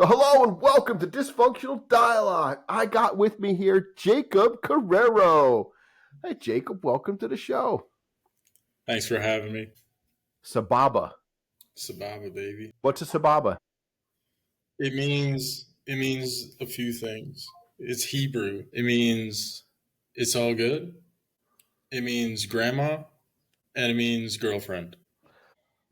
So hello and welcome to Dysfunctional Dialogue. I got with me here Jacob Carriero. Hey Jacob, welcome to the show. Thanks for having me. Sababa. Sababa, baby. What's a sababa? It means a few things. It's Hebrew. It means it's all good. It means grandma, and it means girlfriend.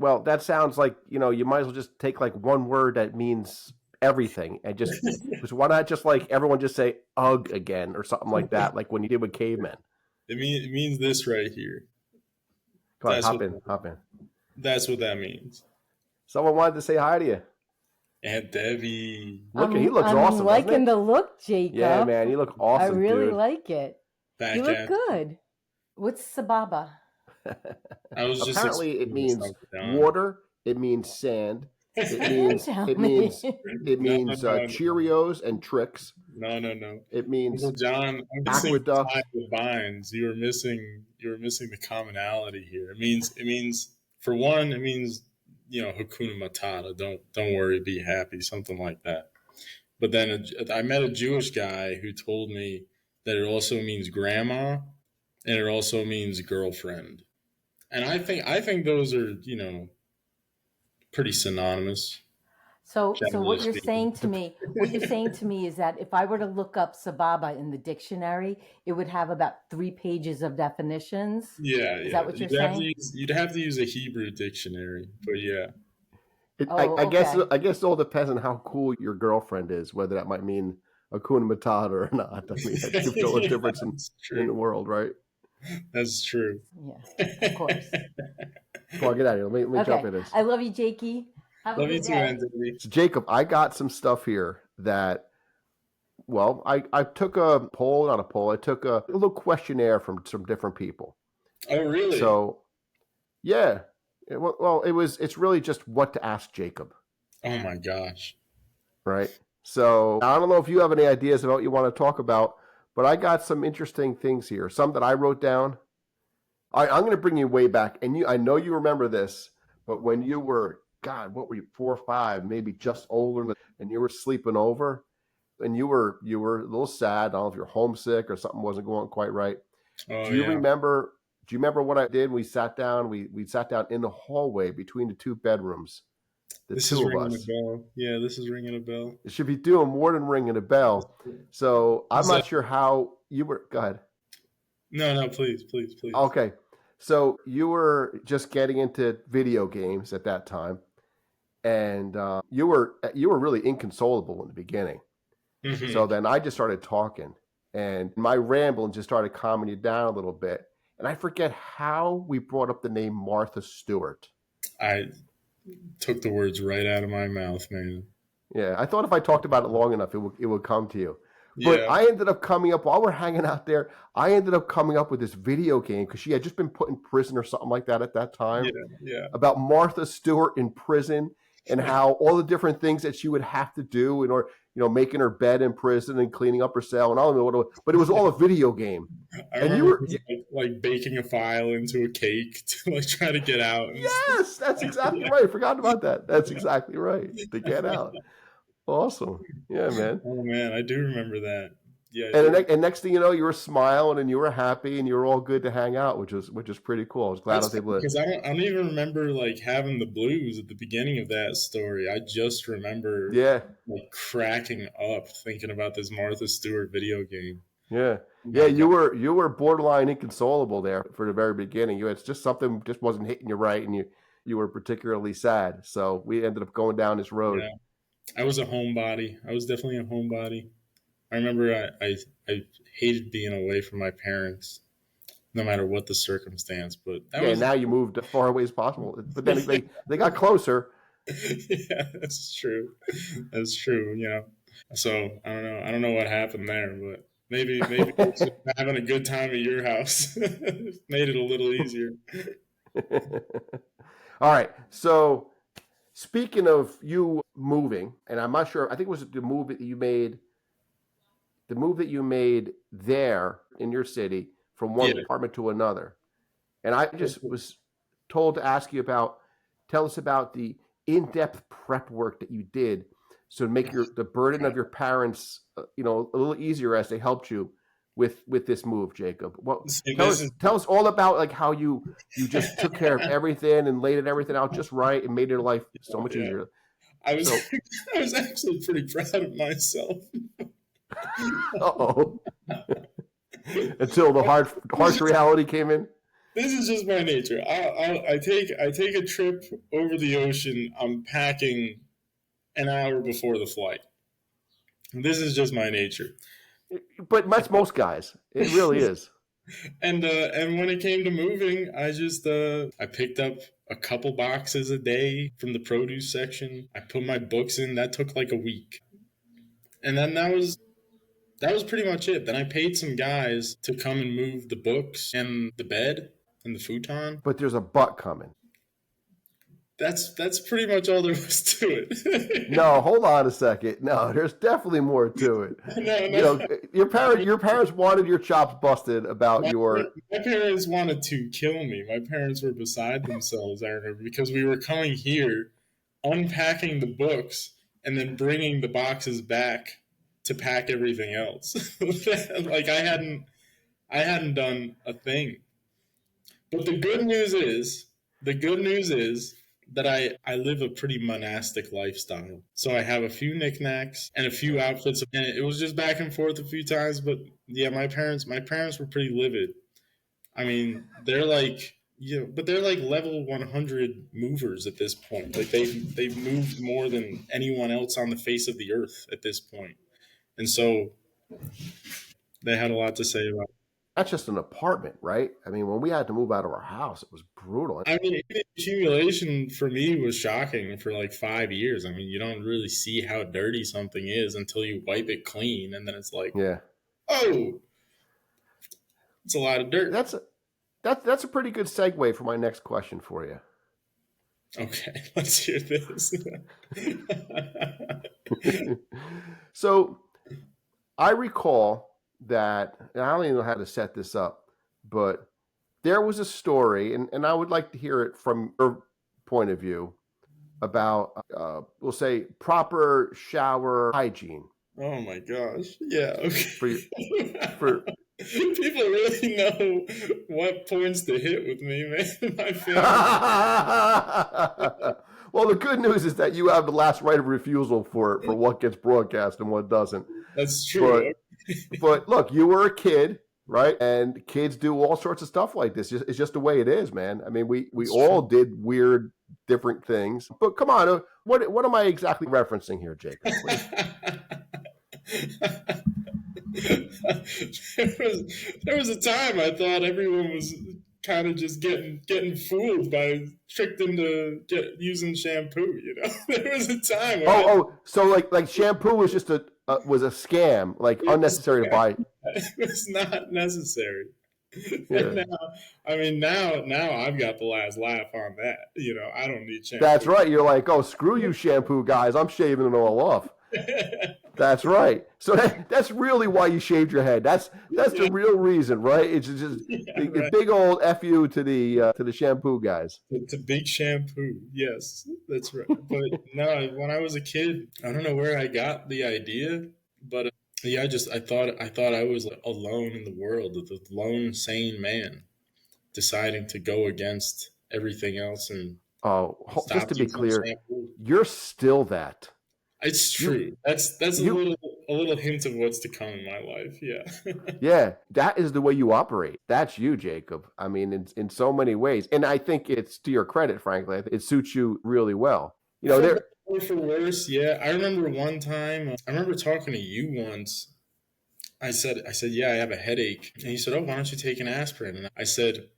Well, that sounds like, you might as well just take like one word that means everything and just why not just like everyone just say ugh again or something like that, like when you did with cavemen. It means this right here. Come on, hop in. That's what that means. Someone wanted to say hi to you. Aunt Debbie. He looks I'm awesome. liking the look, Jacob. Yeah, man, you look awesome. I really dude. like it. Back you look good. What's sababa? Apparently, it means water. It means sand. It means Cheerios and tricks. No. It means John. aqueduct. Vines. You were missing the commonality here. It means for one. It means Hakuna Matata. Don't worry, be happy. Something like that. But then I met a Jewish guy who told me that it also means grandma, and it also means girlfriend. And I think those are pretty synonymous. So what you're saying to me is that if I were to look up sababa in the dictionary, it would have about 3 pages of definitions. Yeah, is that what you're saying? You'd have to use a Hebrew dictionary, but yeah. I guess it all depends on how cool your girlfriend is, whether that might mean Hakuna Matata or not. I mean, that could feel a difference in the world, right? That's true. Yeah, of course. Come on, get out of here. Let me jump in this. I love you, Jakey. Love you too, Anthony. So, Jacob, I got some stuff here that, well, I took a poll, not a poll. I took a little questionnaire from some different people. Oh, really? So, yeah. Well, it's really just what to ask Jacob. Oh, my gosh. Right? So, I don't know if you have any ideas about what you want to talk about, but I got some interesting things here. Some that I wrote down. I'm going to bring you way back. And I know you remember this, but when you were, God, what were you, 4 or 5, maybe just older, and you were sleeping over, and you were a little sad. I don't know if you're homesick or something wasn't going quite right. Oh, Do you remember what I did? We sat down. We sat down in the hallway between the 2 bedrooms. This is ringing a bell. Yeah, this is ringing a bell. It should be doing more than ringing a bell. So I'm not sure how you were. Go ahead. No, please. Okay. So you were just getting into video games at that time, and you were really inconsolable in the beginning. Mm-hmm. So then I just started talking, and my rambling just started calming you down a little bit. And I forget how we brought up the name Martha Stewart. I took the words right out of my mouth, man. Yeah, I thought if I talked about it long enough, it would come to you. But I ended up coming up, while we're hanging out there, I ended up coming up with this video game because she had just been put in prison or something like that at that time. Yeah. About Martha Stewart in prison and how all the different things that she would have to do in order, making her bed in prison and cleaning up her cell and all of it. But it was all a video game. And you were like baking a file into a cake to like try to get out. Yes, that's exactly right. I forgot about that. That's exactly right. To get out. Awesome. Yeah, man. Oh, man. I do remember that. Yeah. And next thing you know, you were smiling and you were happy and you were all good to hang out, which is pretty cool. I was glad I was able to. Because I don't even remember like having the blues at the beginning of that story. I just remember like cracking up thinking about this Martha Stewart video game. Yeah. Yeah, you were borderline inconsolable there for the very beginning. You had just something just wasn't hitting you right, and you were particularly sad. So we ended up going down this road. Yeah. I was a homebody. I was definitely a homebody. I remember I hated being away from my parents, no matter what the circumstance. But now you moved as far away as possible. But then they got closer. Yeah, that's true. That's true. So I don't know what happened there, but maybe just having a good time at your house made it a little easier. All right, so. Speaking of you moving, and I'm not sure, I think it was the move that you made there in your city from one apartment to another. And I just was told to ask you tell us about the in-depth prep work that you did So to make the burden of your parents, a little easier as they helped you with this move, Jacob. Tell us all about like how you just took care of everything and laid everything out just right and made your life so much easier. I was actually pretty proud of myself. Until the harsh reality came in. This is just my nature. I take a trip over the ocean. I'm packing an hour before the flight. This is just my nature. But that's most guys. It really is. And when it came to moving, I picked up a couple boxes a day from the produce section. I put my books in. That took like a week. And then that was pretty much it. Then I paid some guys to come and move the books and the bed and the futon. But there's a but coming. That's pretty much all there was to it. No, hold on a second. No, there's definitely more to it. No. Your parents wanted your chops busted about My parents wanted to kill me. My parents were beside themselves, I remember, because we were coming here, unpacking the books, and then bringing the boxes back to pack everything else. Like I hadn't done a thing. But the good news is that I live a pretty monastic lifestyle. So I have a few knickknacks and a few outfits, and it was just back and forth a few times. But yeah, my parents were pretty livid. I mean, they're like level 100 movers at this point. Like they've moved more than anyone else on the face of the earth at this point. And so they had a lot to say about it. That's just an apartment, right? I mean, when we had to move out of our house, it was brutal. I mean, accumulation for me was shocking for like 5 years. I mean, you don't really see how dirty something is until you wipe it clean. And then it's like, oh, it's a lot of dirt. That's a pretty good segue for my next question for you. Okay, let's hear this. So I recall that, and I don't even know how to set this up, but there was a story, and I would like to hear it from your point of view about, we'll say, proper shower hygiene. Oh my gosh. Yeah, okay. For People really know what points to hit with me, man. My family. Well, the good news is that you have the last right of refusal for what gets broadcast and what doesn't. That's true. But look, you were a kid, right? And kids do all sorts of stuff like this. It's just the way it is, man. I mean, we all did weird, different things. But come on, what am I exactly referencing here, Jacob? There was a time I thought everyone was kind of just getting fooled by tricked into using shampoo. There was a time. So like shampoo was just a scam, like unnecessary to buy. It was not necessary. Yeah. Now I've got the last laugh on that. I don't need shampoo. That's right. You're like, oh, screw you, shampoo guys. I'm shaving it all off. That's right. So that's really why you shaved your head. That's the real reason, right? It's just a big old F you to the shampoo guys. To big shampoo. Yes, that's right. But no, when I was a kid, I don't know where I got the idea, but I thought I was alone in the world, the lone sane man, deciding to go against everything else and just to be clear, you're still that. It's true. That's a little hint of what's to come in my life. Yeah. Yeah, that is the way you operate. That's you, Jacob. I mean, in so many ways, and I think it's to your credit. Frankly, it suits you really well. For worse, yeah. I remember one time. I remember talking to you once. I said, yeah, I have a headache, and you said, oh, why don't you take an aspirin? And I said,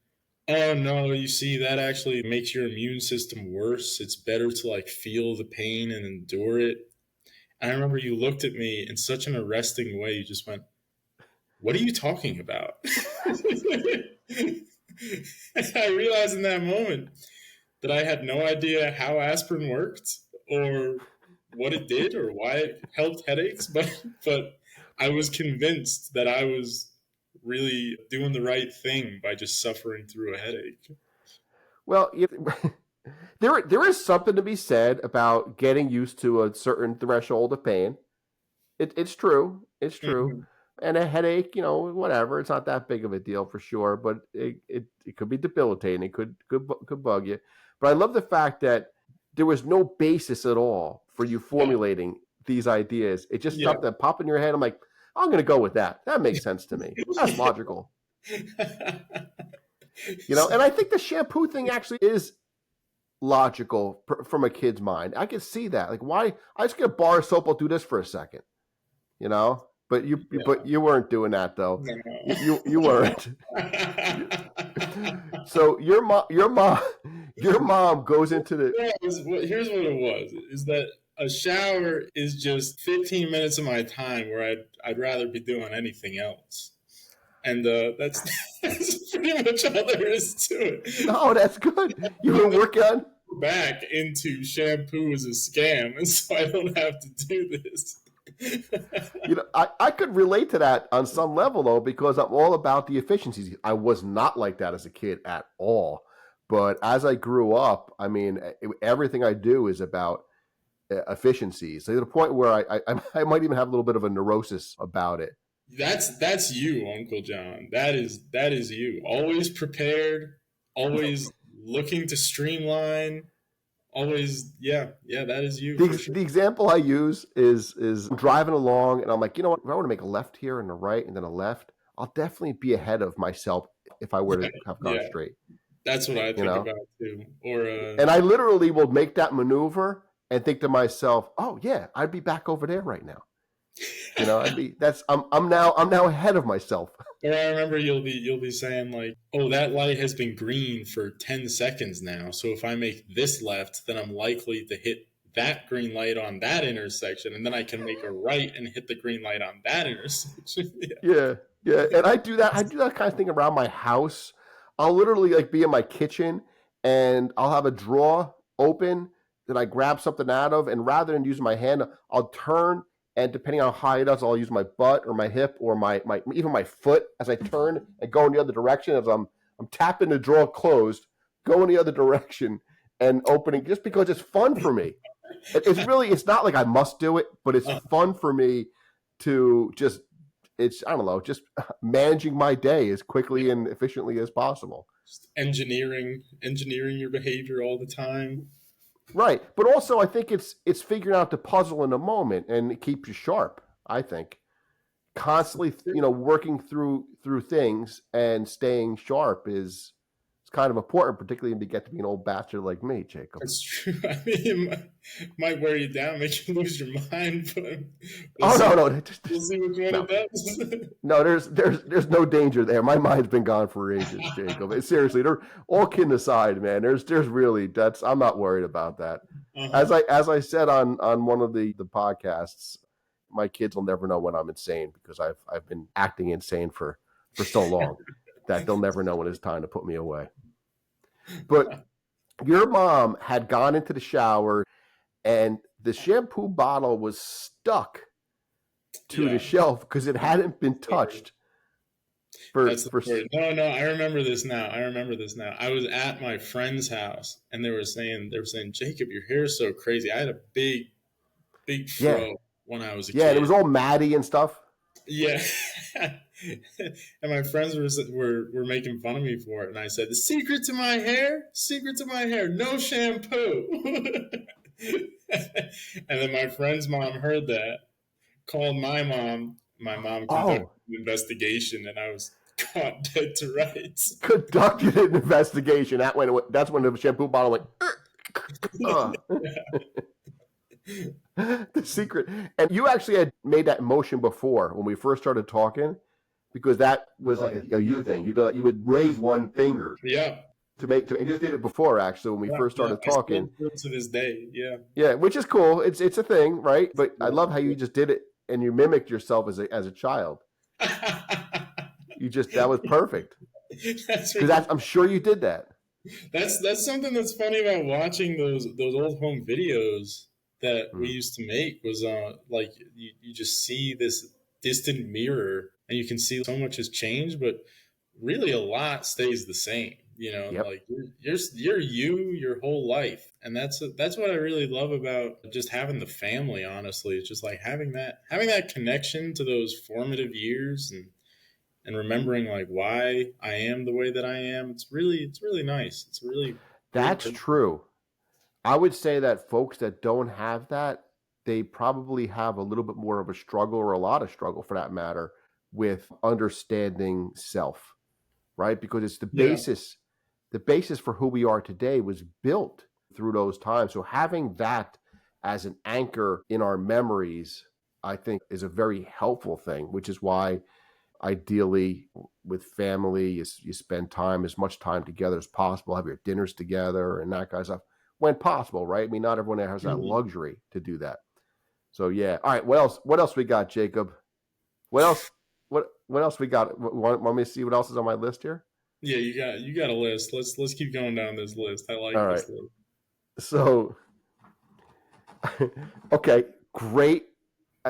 oh no, you see, that actually makes your immune system worse. It's better to feel the pain and endure it. And I remember you looked at me in such an arresting way. You just went, what are you talking about? And I realized in that moment that I had no idea how aspirin worked or what it did or why it helped headaches. But I was convinced that I was really doing the right thing by just suffering through a headache. Well, There is something to be said about getting used to a certain threshold of pain. It's true. It's true. Mhm. And a headache, whatever. It's not that big of a deal for sure, but it could be debilitating. It could bug you. But I love the fact that there was no basis at all for you No. formulating these ideas. It just Yeah. something that popped in your head. I'm like, I'm going to go with that. That makes sense to me. That's logical. And I think the shampoo thing actually is logical from a kid's mind. I can see that. Like, why? I just get a bar of soap. I'll do this for a second. But you weren't doing that though. No. You weren't. So your mom goes into the. Here's what it was: is that a shower is just 15 minutes of my time where I'd rather be doing anything else, and that's pretty much all there is to it. No, that's good. You were working on. Back into shampoo is a scam, and so I don't have to do this. I could relate to that on some level though, because I'm all about the efficiencies. I was not like that as a kid at all, but as I grew up, I mean, everything I do is about efficiencies. To the point where I might even have a little bit of a neurosis about it. That's you, Uncle John. That is you. Always prepared, always looking to streamline. Always, yeah, that is you. The example I use is I'm driving along and I'm like, you know what? If I were to make a left here and a right and then a left, I'll definitely be ahead of myself if I were to have gone straight. That's what I think about too. And I literally will make that maneuver and think to myself, oh yeah, I'd be back over there right now. I'm now ahead of myself. Or I remember you'll be saying like, oh, that light has been green for 10 seconds now. So if I make this left, then I'm likely to hit that green light on that intersection, and then I can make a right and hit the green light on that intersection. Yeah. And I do that kind of thing around my house. I'll literally like be in my kitchen and I'll have a drawer open that I grab something out of, and rather than using my hand, I'll turn. And depending on how high it is, I'll use my butt or my hip or my even my foot as I turn and go in the other direction as I'm tapping the drawer closed, go in the other direction and opening, just because it's fun for me. It's not like I must do it, but it's fun for me to just managing my day as quickly and efficiently as possible. Just engineering your behavior all the time. Right, but also I think it's figuring out the puzzle in the moment, and it keeps you sharp. I think constantly, working through things and staying sharp is kind of important, particularly when you get to be an old bastard like me, Jacob. That's true. I mean, it might wear you down, make you lose your mind. But no, we'll see which one it does. No, there's no danger there. My mind's been gone for ages, Jacob. Seriously, they're all kidding aside, man. There's really I'm not worried about that. Uh-huh. As I said on one of the podcasts, my kids will never know when I'm insane, because I've been acting insane for so long that they'll never know when it's time to put me away. But your mom had gone into the shower and the shampoo bottle was stuck to the shelf because it hadn't been touched. No, I remember this now. I was at my friend's house and they were saying, Jacob, your hair is so crazy. I had a big fro when I was a kid. Yeah, and it was all matty and stuff. Yeah. And my friends were making fun of me for it, and I said, the secret to my hair, no shampoo. And then my friend's mom heard that, called my mom. My mom conducted an investigation, and I was caught dead to rights. Conducted an investigation. That's when the shampoo bottle went. The secret. And you actually had made that motion before when we first started talking, because that was like a you thing. You would raise one finger. Yeah. And you just did it before, actually, when we first started talking. I still do it to this day, yeah. Yeah, which is cool. It's a thing, right? But I love how you just did it and you mimicked yourself as a child. That was perfect. Because I'm sure you did that. That's something that's funny about watching those old home videos that we used to make, was like you just see this distant mirror and you can see so much has changed, but really a lot stays the same. Yep. like you're you your whole life, and that's what I really love about just having the family. Honestly, it's just like having that connection to those formative years, and remembering like why I am the way that I am. It's really nice. It's a really great That's privilege. true. I would say that folks that don't have that, they probably have a little bit more of a struggle, or a lot of struggle for that matter, with understanding self, right? Because it's Yeah. the basis for who we are today was built through those times. So having that as an anchor in our memories, I think is a very helpful thing, which is why ideally with family, you spend time, as much time together as possible, have your dinners together and that kind of stuff when possible, right? I mean, not everyone has that Mhm. luxury to do that. So yeah. All right. What else we got, Jacob? What else? What else we got? Want me to see what else is on my list here? Yeah, you got a list. Let's keep going down this list. I All like right. this list. So, okay, great.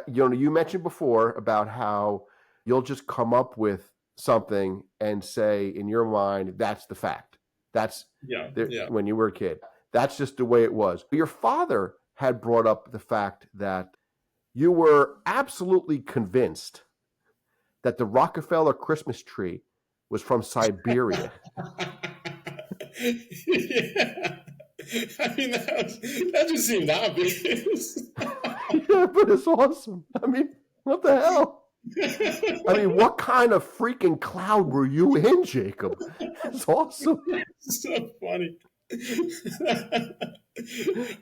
You mentioned before about how you'll just come up with something and say in your mind, that's the fact. That's Yeah, yeah. when you were a kid. That's just the way it was. Your father had brought up the fact that you were absolutely convinced that the Rockefeller Christmas tree was from Siberia. Yeah. I mean, that just seemed obvious. Yeah, but it's awesome. I mean, what the hell? I mean, what kind of freaking cloud were you in, Jacob? That's awesome. So funny.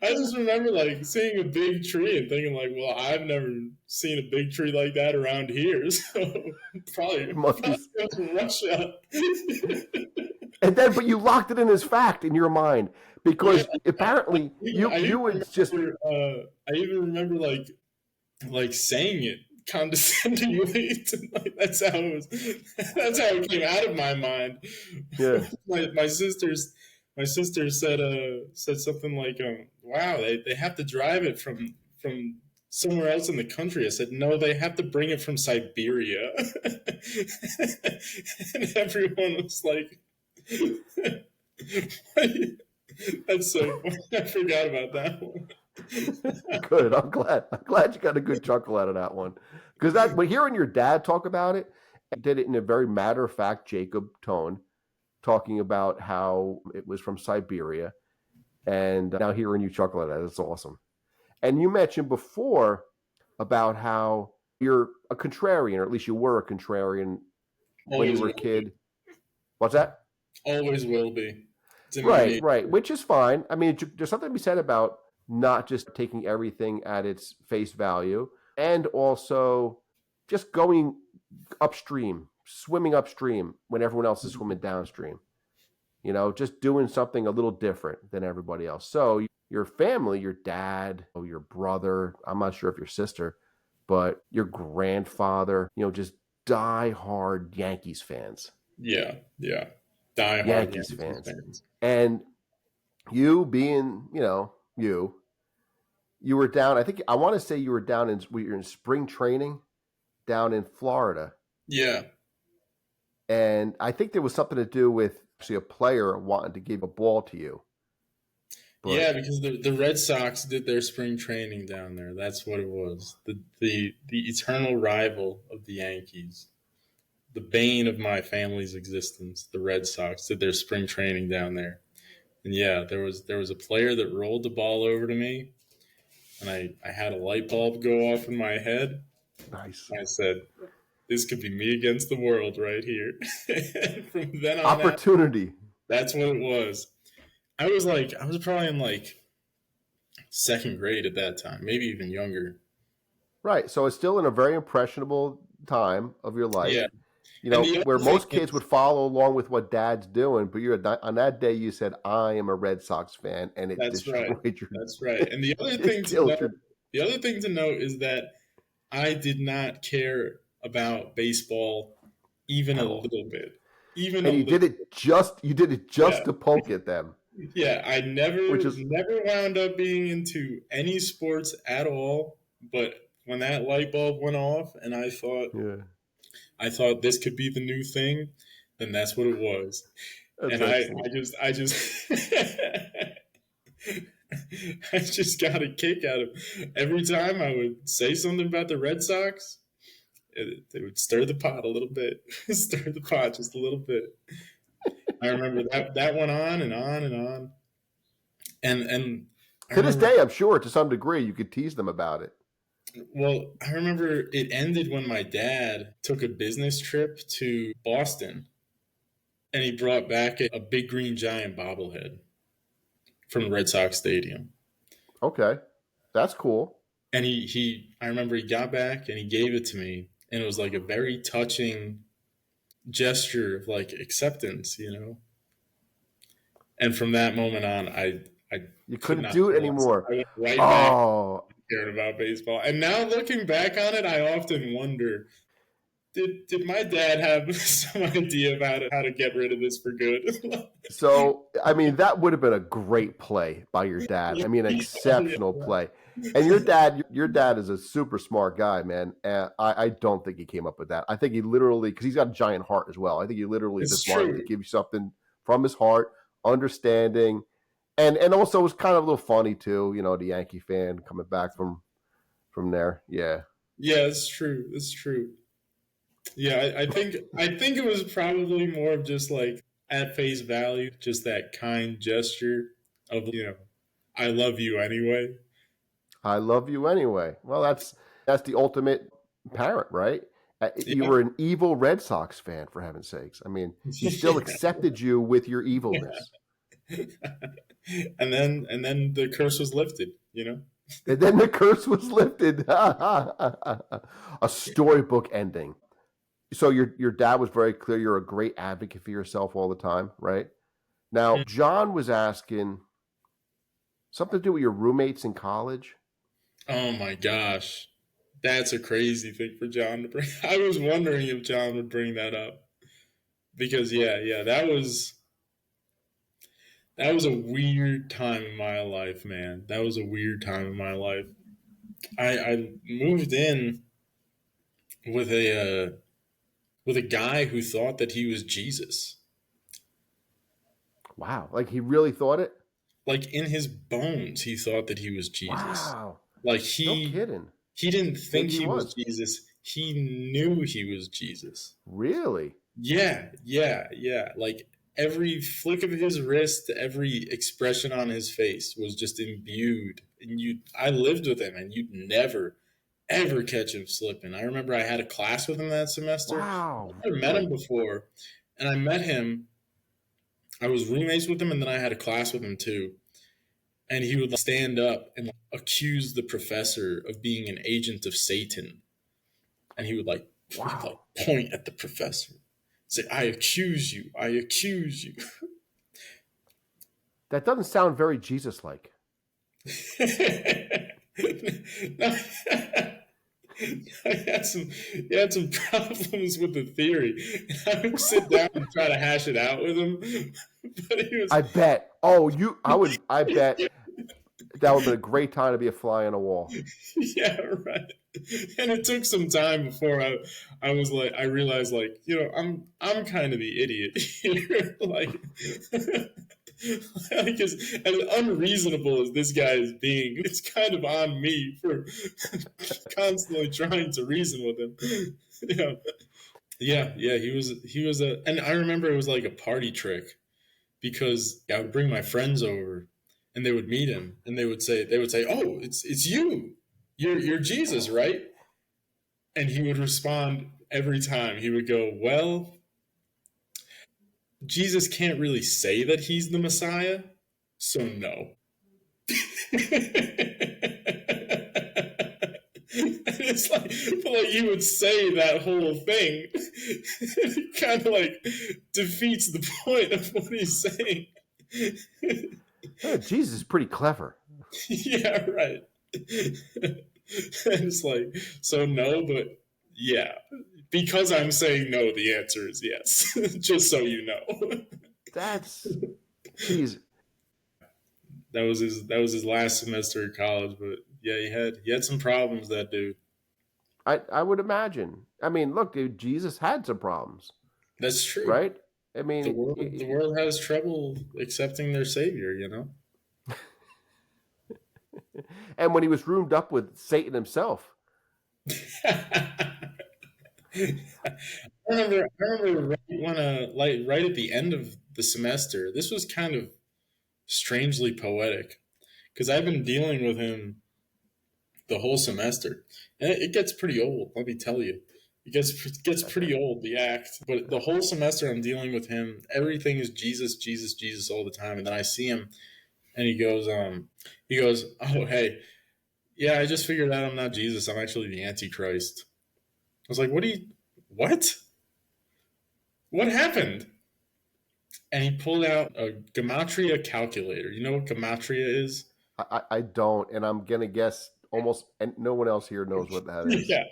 I just remember like seeing a big tree and thinking like, well, I've never seen a big tree like that around here, so It probably must be. from Russia. And then, but you locked it in as fact in your mind Yeah, because apparently I even you would just. remember. I even remember like saying it condescendingly. Like, that's how it was. That's how it came out of my mind. Yeah. My sister said something like, "Wow, they have to drive it from somewhere else in the country." I said, "No, they have to bring it from Siberia," and everyone was like, "That's so funny." I forgot about that one. Good. I'm glad. I'm glad you got a good chuckle out of that one. Because that, when hearing your dad talk about it, he did it in a very matter of fact Jacob tone, talking about how it was from Siberia. And now hearing you chuckle at that, it's awesome. And you mentioned before about how you're a contrarian, or at least you were a contrarian when you Always were a will be. kid. What's that? Always will be. It's in my Right, right, nature. which is fine. I mean, there's something to be said about not just taking everything at its face value, and also just going upstream, swimming upstream when everyone else is swimming downstream. Just doing something a little different than everybody else. So your family, your dad, your brother, I'm not sure if your sister, but your grandfather, just die hard Yankees fans. Yeah, yeah. Die hard Yankees Yankees fans. fans. And you being, you were down, I want to say you were down you're in spring training down in Florida. Yeah, And I think there was something to do with actually a player wanting to give a ball to you. yeah. But Because the Red Sox did their spring training down there. That's what it was. The eternal rival of the Yankees, the bane of my family's existence. The Red Sox did their spring training down there, and yeah, there was a player that rolled the ball over to me, and I had a light bulb go off in my head. nice. I said, "This could be me against the world right here." From then on out, Opportunity. that's what it was. I was probably in like second grade at that time, maybe even younger. Right. So it's still in a very impressionable time of your life, Yeah. And the where other thing most kids is, would follow along with what dad's doing. But on that day, you said, I am a Red Sox fan. And it that's right. destroyed That's right. And the other it thing to killed note, the other thing to note is that I did not care about baseball even a at all. little bit. Even a And little. you did it Yeah. just to poke at them, Yeah. I which never is, never wound up being into any sports at all. But when that light bulb went off and yeah. I thought this could be the new thing, then that's what it was. And I just I just got a kick out of every time I would say something about the Red Sox. They would stir the pot a little bit, stir the pot just a little bit. I remember that went on and on and on, and to this day, I'm sure to some degree you could tease them about it. Well, I remember it ended when my dad took a business trip to Boston, and he brought back a big green giant bobblehead from the Red Sox stadium. Okay, that's cool. And I remember he got back and he gave it to me, and it was like a very touching gesture of like acceptance, you know. And from that moment on, you couldn't do it anymore. I went right back caring about baseball. And now looking back on it, I often wonder, did my dad have some idea about how to get rid of this for good? So, I mean, that would have been a great play by your dad. I mean, an exceptional play. And your dad is a super smart guy, man. And I don't think he came up with that. I think he literally, because he's got a giant heart as well. I think he literally just wanted to give you something from his heart, understanding. And also it was kind of a little funny too, you know, the Yankee fan coming back from there. Yeah. Yeah, it's true. It's true. Yeah, I think it was probably more of just like at face value, just that kind gesture of, you know, I love you anyway. I love you anyway. Well, that's the ultimate parent, right? You were an evil Red Sox fan, for heaven's sakes. I mean, he still accepted you with your evilness. And then the curse was lifted, you know? And then the curse was lifted. A storybook ending. So your dad was very clear. You're a great advocate for yourself all the time, right? Now, John was asking something to do with your roommates in college. Oh my gosh. That's a crazy thing for John to bring. I was wondering if John would bring that up. Because yeah, that was a weird time in my life, man. That was a weird time in my life. I moved in with a guy who thought that he was Jesus. Wow. Like he really thought it? Like in his bones, he thought that he was Jesus. Wow. Like no kidding. He didn't think he was Jesus. He knew he was Jesus. Really? Yeah. Like every flick of his wrist, every expression on his face was just imbued. And I lived with him, and you'd never ever catch him slipping. I remember I had a class with him that semester. Wow. I never met him before. And I met him. I was roommates with him, and then I had a class with him too. And he would stand up and accuse the professor of being an agent of Satan. And he would point at the professor. Say, I accuse you. I accuse you. That doesn't sound very Jesus-like. He had some problems with the theory. I would sit down and try to hash it out with him. But he was... I bet. I bet that would be a great time to be a fly on a wall. Yeah, right. And it took some time before I was like, I realized, like, you know, I'm kind of the idiot here. like as unreasonable as this guy is being, it's kind of on me for constantly trying to reason with him. Yeah. He was and I remember it was like a party trick, because I would bring my friends over, and they would meet him, and they would say, "Oh, it's you. You're Jesus, right?" And he would respond every time. He would go, "Well, Jesus can't really say that he's the Messiah, so no." And it's like he would say that whole thing. It kind of like defeats the point of what he's saying. Jesus is pretty clever. Yeah, right. And it's like, so no, but yeah. Because I'm saying no, the answer is yes. Just so you know. That's, geez. That was his last semester of college, but yeah, he had some problems, that dude. I would imagine. I mean, look, dude, Jesus had some problems. That's true. Right? I mean, the world has trouble accepting their savior, you know. and when he was roomed up with Satan himself. I remember right at the end of the semester. This was kind of strangely poetic because I've been dealing with him the whole semester, and it gets pretty old. Let me tell you, it gets pretty old, the act. But the whole semester, I'm dealing with him. Everything is Jesus, Jesus, Jesus all the time, and then I see him, and he goes, oh hey, yeah, I just figured out I'm not Jesus. I'm actually the Antichrist. I was like, what? What happened? And he pulled out a gematria calculator. You know what gematria is? I don't, and I'm gonna guess almost, and no one else here knows what that is. Yeah.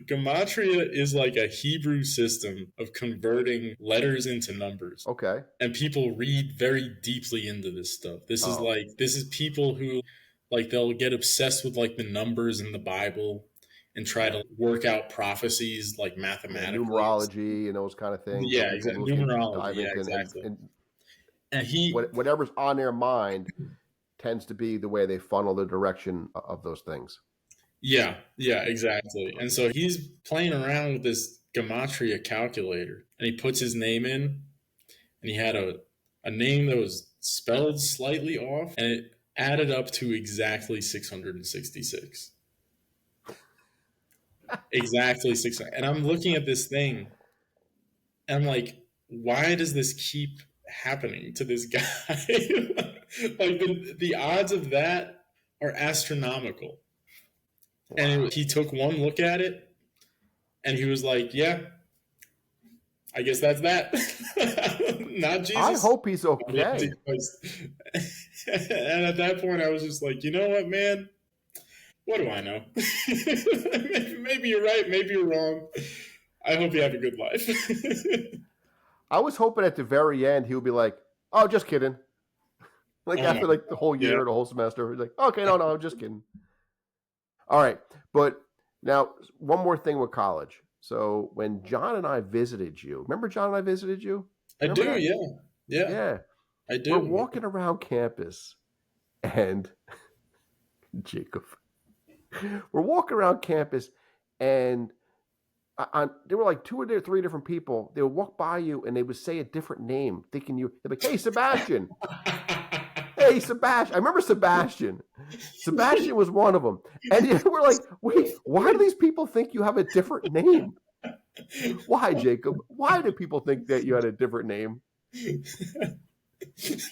Gematria is like a Hebrew system of converting letters into numbers. Okay. And people read very deeply into this stuff. This is people who like they'll get obsessed with like the numbers in the Bible and try to work out prophecies like mathematically. Numerology and those kind of things. Yeah, exactly. Numerology, yeah, exactly. And whatever's on their mind tends to be the way they funnel the direction of those things. Yeah, exactly. And so he's playing around with this gematria calculator, and he puts his name in, and he had a name that was spelled slightly off, and it added up to exactly 666. Exactly 600. And I'm looking at this thing, and I'm like, why does this keep happening to this guy? Like the odds of that are astronomical. Wow. And he took one look at it, and he was like, yeah, I guess that's that. Not Jesus. I hope he's okay. And at that point, I was just like, you know what, man? What do I know? Maybe you're right. Maybe you're wrong. I hope you have a good life. I was hoping at the very end he would be like, oh, just kidding. Like after like the whole year, the whole semester, he's like, okay, no, just kidding. All right. But now one more thing with college. So when John and I visited you, remember John and I visited you? Remember I do, that? Yeah. I do. We're walking around campus and Jacob, we're walking around campus and there were like 2 or 3 different people. They would walk by you and they would say a different name, thinking they'd be like, hey, Sebastian. Hey, Sebastian. I remember Sebastian. Sebastian was one of them. And we're like, wait, why do these people think you have a different name? Why, Jacob? Why do people think that you had a different name?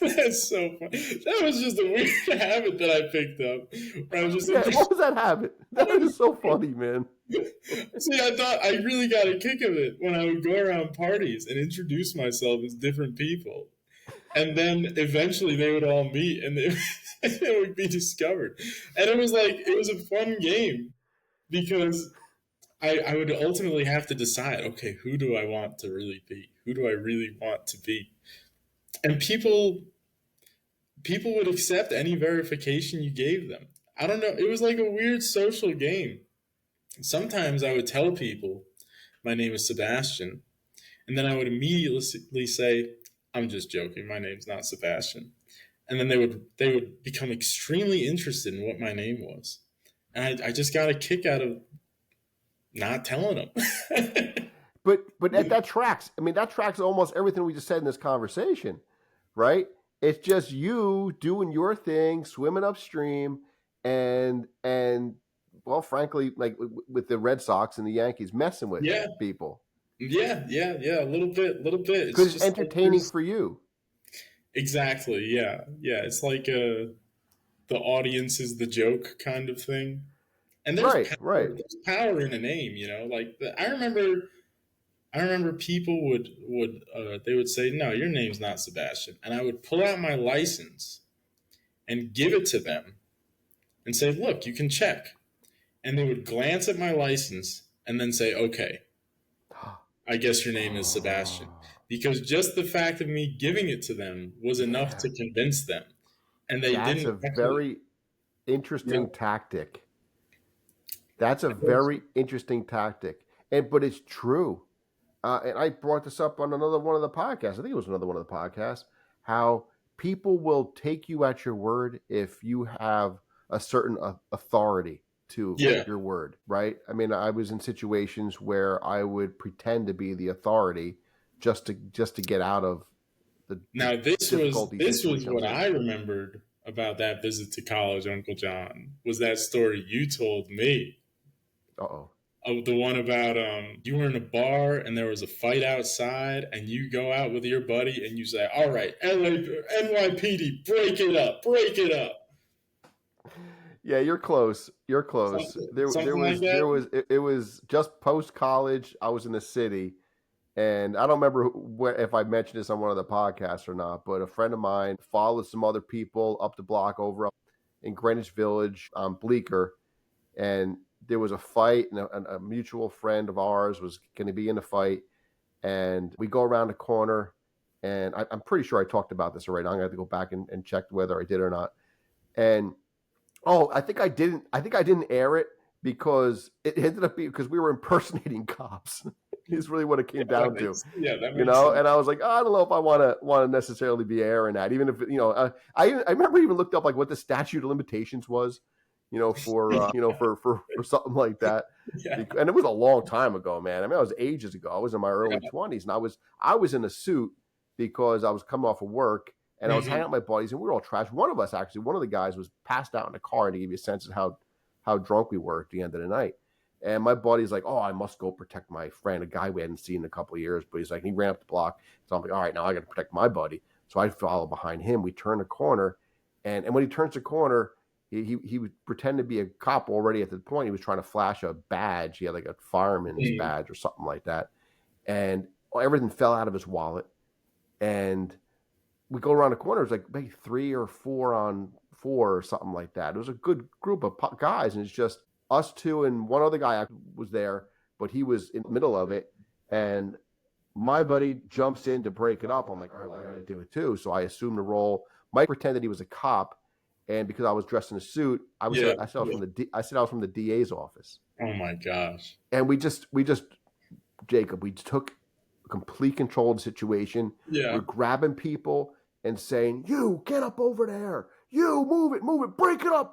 That's so funny. That was just a weird habit that I picked up. Where I was just what was that habit? That is so funny, man. See, I thought I really got a kick of it when I would go around parties and introduce myself as different people. And then eventually they would all meet and it would be discovered. And it was a fun game because I would ultimately have to decide, okay, who do I want to really be? Who do I really want to be? And people would accept any verification you gave them. I don't know. It was like a weird social game. Sometimes I would tell people my name is Sebastian, and then I would immediately say, I'm just joking. My name's not Sebastian. And then they would become extremely interested in what my name was. And I just got a kick out of not telling them. But that tracks. I mean, that tracks almost everything we just said in this conversation, right? It's just you doing your thing, swimming upstream, and well, frankly, like with the Red Sox and the Yankees, messing with people. Yeah, a little bit. Because it's entertaining for you. Exactly. Yeah. It's like the audience is the joke kind of thing, and there's There's power in a name, you know. Like I remember people would say, no, your name's not Sebastian, and I would pull out my license and give it to them and say, look, you can check, and they would glance at my license and then say, okay, I guess your name is Sebastian. Because just the fact of me giving it to them was enough to convince them. And That's a very interesting tactic. That's a very interesting tactic. But it's true. and I brought this up on another one of the podcasts. I think it was another one of the podcasts, how people will take you at your word if you have a certain authority to your word, right? I mean, I was in situations where I would pretend to be the authority just to get out of the Now this was what in. I remembered about that visit to college, Uncle John, was that story you told me. Uh-oh. Oh, the one about you were in a bar and there was a fight outside, and you go out with your buddy and you say, "All right, NYPD, break it up, break it up." Yeah, you're close. You're close. It was just post college. I was in the city, and I don't remember if I mentioned this on one of the podcasts or not. But a friend of mine followed some other people up the block over in Greenwich Village on Bleecker, and there was a fight, and a mutual friend of ours was going to be in the fight, and we go around the corner, and I'm pretty sure I talked about this already. I'm going to have to go back and check whether I did or not. And I think I didn't. I think I didn't air it because it ended up being because we were impersonating cops. Is really what it came down to. That makes sense. And I was like, I don't know if I want to necessarily be airing that, even if I remember even looked up like what the statute of limitations was, for for something like that. Yeah. And it was a long time ago, man. I mean, it was ages ago. I was in my early 20s, and I was in a suit because I was coming off of work. And I was hanging out with my buddies, and we were all trashed. One of the guys was passed out in the car, to give you a sense of how drunk we were at the end of the night. And my buddy's like, "Oh, I must go protect my friend, a guy we hadn't seen in a couple of years." But he's like, he ran up the block. So I'm like, "All right, now I got to protect my buddy." So I follow behind him. We turn the corner, and when he turns the corner, he would pretend to be a cop already at the point. He was trying to flash a badge. He had like a fireman's badge or something like that. And everything fell out of his wallet. And we go around the corner. It was like maybe 3 or 4 on 4 or something like that. It was a good group of guys, and it's just us two and one other guy was there, but he was in the middle of it. And my buddy jumps in to break it up. I'm like, all right, I got to do it too. So I assumed the role. Mike pretended he was a cop, and because I was dressed in a suit, I said I was from the DA's office. Oh my gosh! And we just Jacob, we took complete control of the situation. Yeah. We're grabbing people and saying, "You get up over there. You move it, break it up.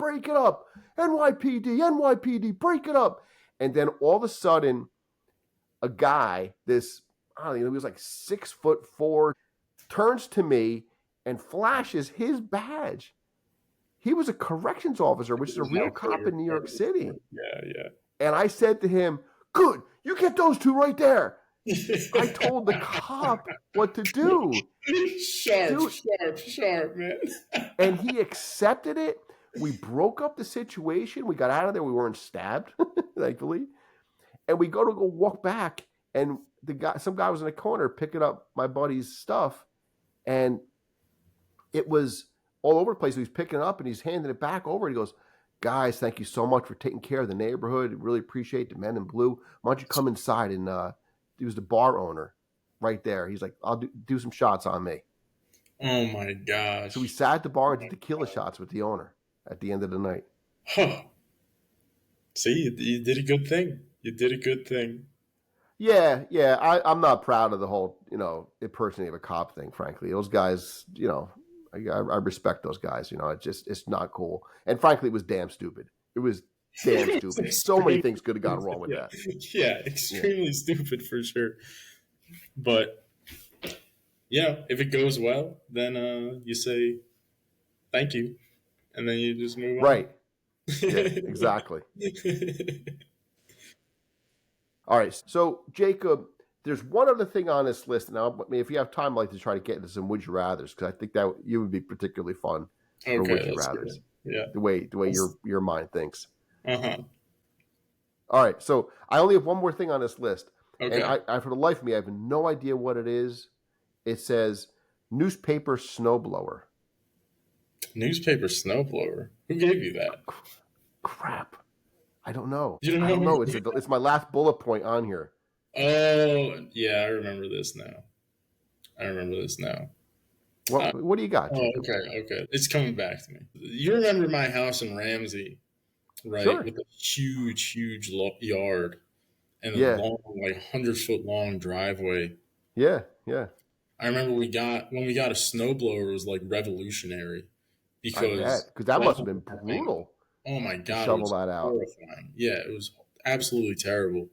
NYPD, break it up." And then all of a sudden, a guy, I don't know, he was like 6'4", turns to me and flashes his badge. He was a corrections officer, which is a real cop in New York City. Yeah. And I said to him, "Good, you get those two right there." I told the cop what to do. Sharp, man. And he accepted it. We broke up the situation. We got out of there. We weren't stabbed, thankfully. And we go walk back, and some guy was in a corner picking up my buddy's stuff, and it was all over the place. He was picking it up, and he's handing it back over. He goes, "Guys, thank you so much for taking care of the neighborhood. Really appreciate the men in blue. Why don't you come inside?" And he was the bar owner right there. He's like, "I'll do some shots on me." Oh my gosh. So we sat at the bar and did tequila shots with the owner at the end of the night. Huh. See, you did a good thing. Yeah. I'm not proud of the whole, impersonating of a cop thing, frankly. Those guys, I respect those guys. It's not cool. And frankly, it was damn stupid. It was damn stupid. So many things could have gone wrong with that. Yeah, extremely stupid for sure. But if it goes well, then you say thank you, and then you just move on. Right. Yeah, exactly. All right. So, Jacob, there's one other thing on this list. Now, I mean, if you have time, I'd like to try to get into some would you rathers, because I think that you would be particularly fun for would you rathers. Yeah. The way your mind thinks. Uh-huh. All right. So I only have one more thing on this list. Okay. And I for the life of me, I have no idea what it is. It says newspaper snowblower. Newspaper snowblower? Who gave you that? Crap. I don't know. You don't I don't know. It's my last bullet point on here. Oh, yeah, I remember this now. What do you got? Oh, okay. It's coming back to me. You remember my house in Ramsey, right? Sure. With a huge yard. and a Yeah. long, like 100-foot long driveway. Yeah. Yeah. I remember when we got a snowblower, it was like revolutionary I bet. because Because that must have been that thing, brutal oh my to God, it shovel was that out. horrifying. Yeah, it was absolutely terrible.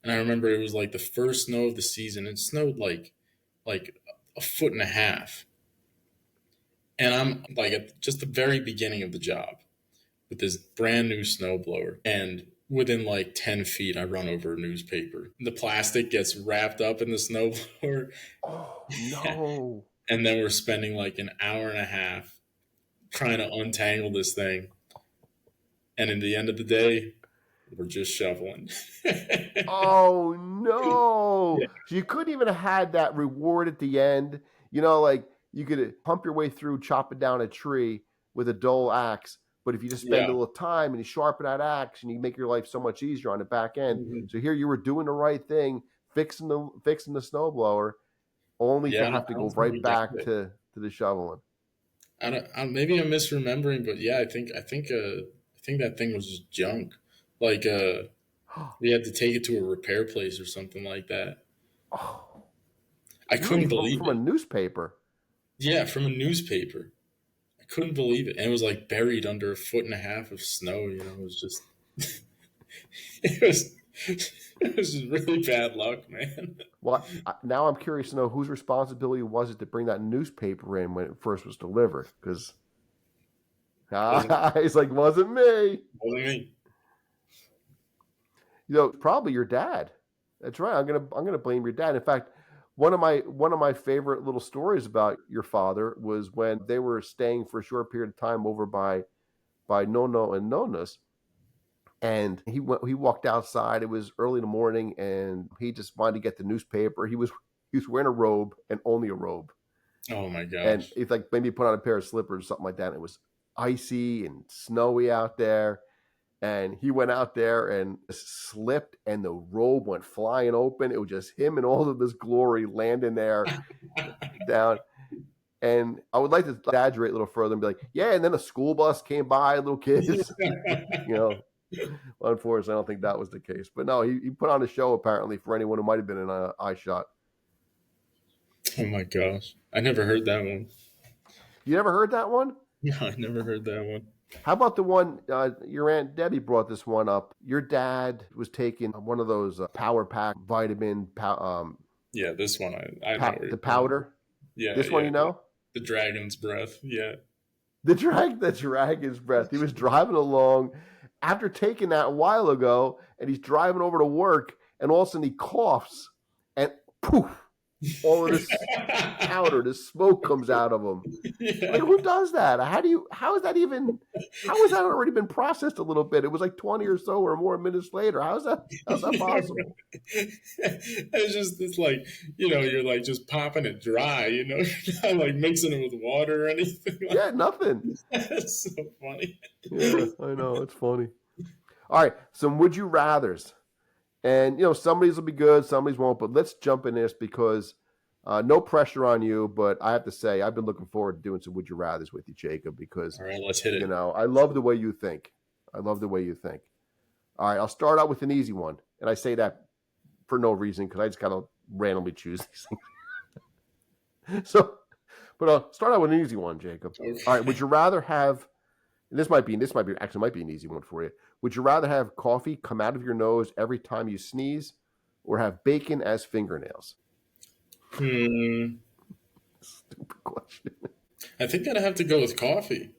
And I remember it was like the first snow of the season. It snowed like a foot and a half. And I'm like at just the very beginning of the job with this brand new snowblower. And within like 10 feet, I run over a newspaper. The plastic gets wrapped up in the snowblower. Oh, no. And then we're spending like an hour and a half trying to untangle this thing. And in the end of the day, we're just shoveling. Oh, no. Yeah. So you couldn't even have had that reward at the end. You know, like you could pump your way through chopping down a tree with a dull axe. But if you just spend a Yeah. little time and you sharpen that axe and you make your life so much easier on the back end. Mhm. So here you were doing the right thing, fixing the snowblower, only to Yeah, have I to go don't think right we got back it. to the shoveling. Maybe I'm misremembering, but yeah, I think that thing was just junk. Like we had to take it to a repair place or something like that. Oh, I really? couldn't believe From a it. newspaper. Yeah, from a newspaper. I couldn't believe it, and it was like buried under a foot and a half of snow. You know, it was just it was it was just really bad luck, man. Well, now I'm curious to know whose responsibility was it to bring that newspaper in when it first was delivered? Because he's like, wasn't me. Wasn't me. You know, probably your dad. That's right. I'm gonna blame your dad. In fact, one of my favorite little stories about your father was when they were staying for a short period of time over by Nono and Nona's, and he walked outside. It was early in the morning, and he just wanted to get the newspaper. He was wearing a robe and only a robe, Oh my and gosh. it's like maybe put on a pair of slippers or something like that. And it was icy and snowy out there. And he went out there and slipped, and the robe went flying open. It was just him and all of his glory landing there down. And I would like to exaggerate a little further and be like, yeah, and then a school bus came by, little kids. You know, unfortunately, I don't think that was the case. But no, he put on a show apparently for anyone who might have been in an eye shot. Oh my gosh. I never heard that one. You ever heard that one? No, I never heard that one. How about the one your Aunt Debbie brought this one up? Your dad was taking one of those power pack vitamin Yeah, this one I know. the powder. Yeah, This one, yeah, you know? the dragon's breath. Yeah. The dragon's breath. He was driving along after taking that a while ago, and he's driving over to work, and all of a sudden he coughs, and poof, all of this powder, this smoke comes out of him. Yeah. Like, who does that? How is that already been processed a little bit? It was like 20 or so or more minutes later. How's that possible? It's like, you're like just popping it dry, you're not like mixing it with water or anything. Yeah, nothing. That's so funny. Yeah, I know. It's funny. All right, some would you rathers. And, some of these will be good, some of these won't, but let's jump in this because no pressure on you, but I have to say, I've been looking forward to doing some would you rathers with you, Jacob, because, All right, let's hit it. I love the way you think. All right, I'll start out with an easy one. And I say that for no reason because I just kind of randomly choose these things. But I'll start out with an easy one, Jacob. Okay. All right, would you rather have, and this might be an easy one for you. Would you rather have coffee come out of your nose every time you sneeze or have bacon as fingernails? Stupid question. I think I'd have to go with coffee.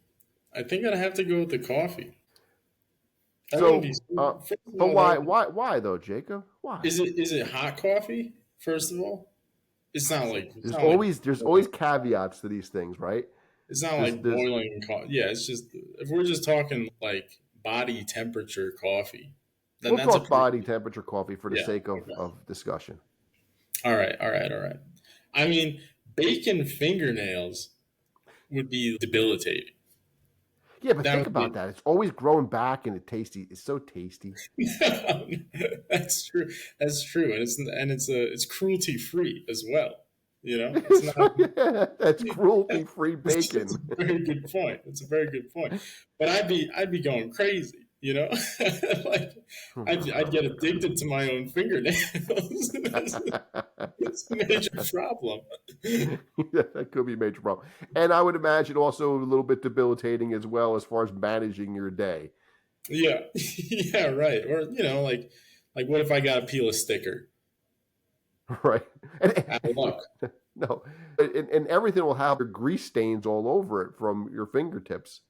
So, but why though, Jacob? Why? Is it hot coffee? First of all, it's not like there's always caveats to these things, right? It's not like boiling coffee. Yeah, it's just if we're just talking like body temperature coffee, then we'll talk body temperature coffee for the sake of discussion. All right. I mean, bacon fingernails would be debilitating. Yeah, but think about that. It's always growing back, and it's so tasty. That's true. And it's cruelty free as well. It's not, that's cruelty free bacon. That's a very good point. But I'd be going crazy. You know, like I'd get addicted to my own fingernails. It's a major problem. That could be a major problem. And I would imagine also a little bit debilitating as well as far as managing your day. Yeah, yeah, right. Or like what if I got to peel a sticker? Right. Out of luck. No. And everything will have grease stains all over it from your fingertips.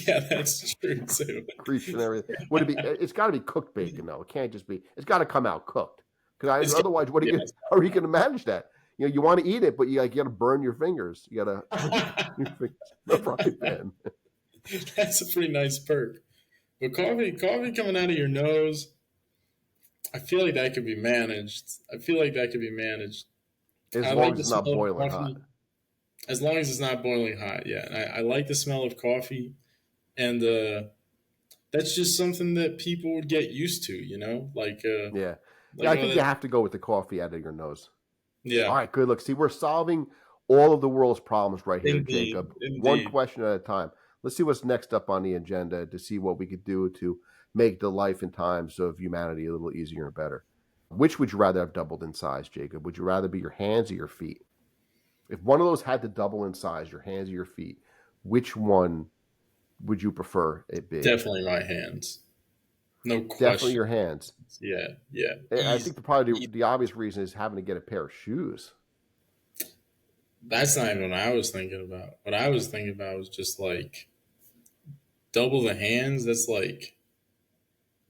Yeah, that's true too. Grease and everything. Would it be? It's got to be cooked bacon though. It can't just be. It's got to come out cooked. Because otherwise, what are you? How are you going to manage that? You know, you want to eat it, but you got to burn your fingers. You got to the frying pan. That's a pretty nice perk. But coffee coming out of your nose, I feel like that could be managed. As long as it's not boiling hot. As long as it's not boiling hot, yeah. And I like the smell of coffee, and that's just something that people would get used to, you know? Yeah. I think you have to go with the coffee out of your nose. Yeah. All right, good. Look, see, we're solving all of the world's problems right here, Indeed, Jacob. indeed. One question at a time. Let's see what's next up on the agenda to see what we could do to make the life and times of humanity a little easier and better. Which would you rather have doubled in size, Jacob? Would you rather be your hands or your feet? If one of those had to double in size, your hands or your feet, which one would you prefer it be? Definitely my hands. No question. Definitely your hands. Yeah, yeah. I think probably the obvious reason is having to get a pair of shoes. That's not even what I was thinking about. What I was thinking about was just like double the hands. That's like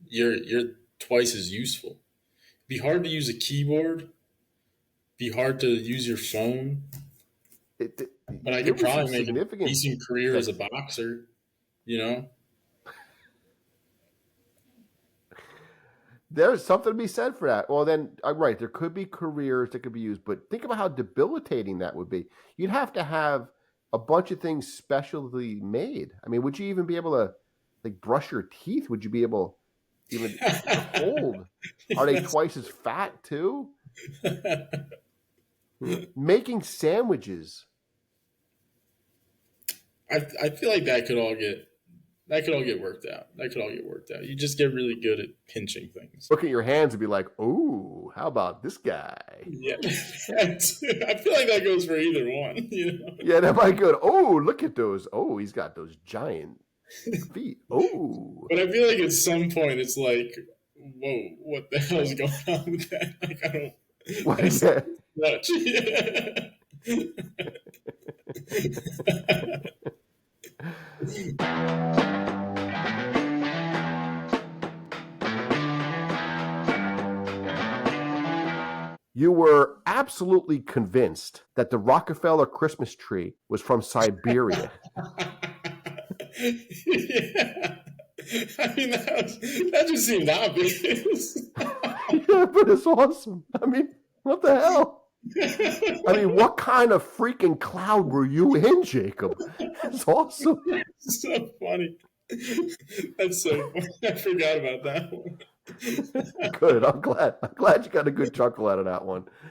you're twice as useful. Be hard to use a keyboard. Be hard to use your phone. But I could probably make a decent career as a boxer, you know? There's something to be said for that. Well, then, right, there could be careers that could be used, but think about how debilitating that would be. You'd have to have a bunch of things specially made. I mean, would you even be able to, like, brush your teeth? Would you be able even hold? Are they twice as fat, too? Making sandwiches. I feel like that could all get worked out. You just get really good at pinching things. Look at your hands and be like, "Ooh, how about this guy?" Yeah, I feel like that goes for either one. You know? Yeah, that might go. Oh, look at those. Oh, he's got those giant feet. Oh. But I feel like at some point it's like, whoa, what the hell is going on with that? Like I don't. Well, yeah. Much. You were absolutely convinced that the Rockefeller Christmas tree was from Siberia. Yeah. I mean, that just seemed obvious. Yeah, but it's awesome. I mean, what the hell? I mean, what kind of freaking cloud were you in, Jacob? That's awesome. That's so funny. That's so funny. I forgot about that one. Good. I'm glad you got a good chuckle out of that one.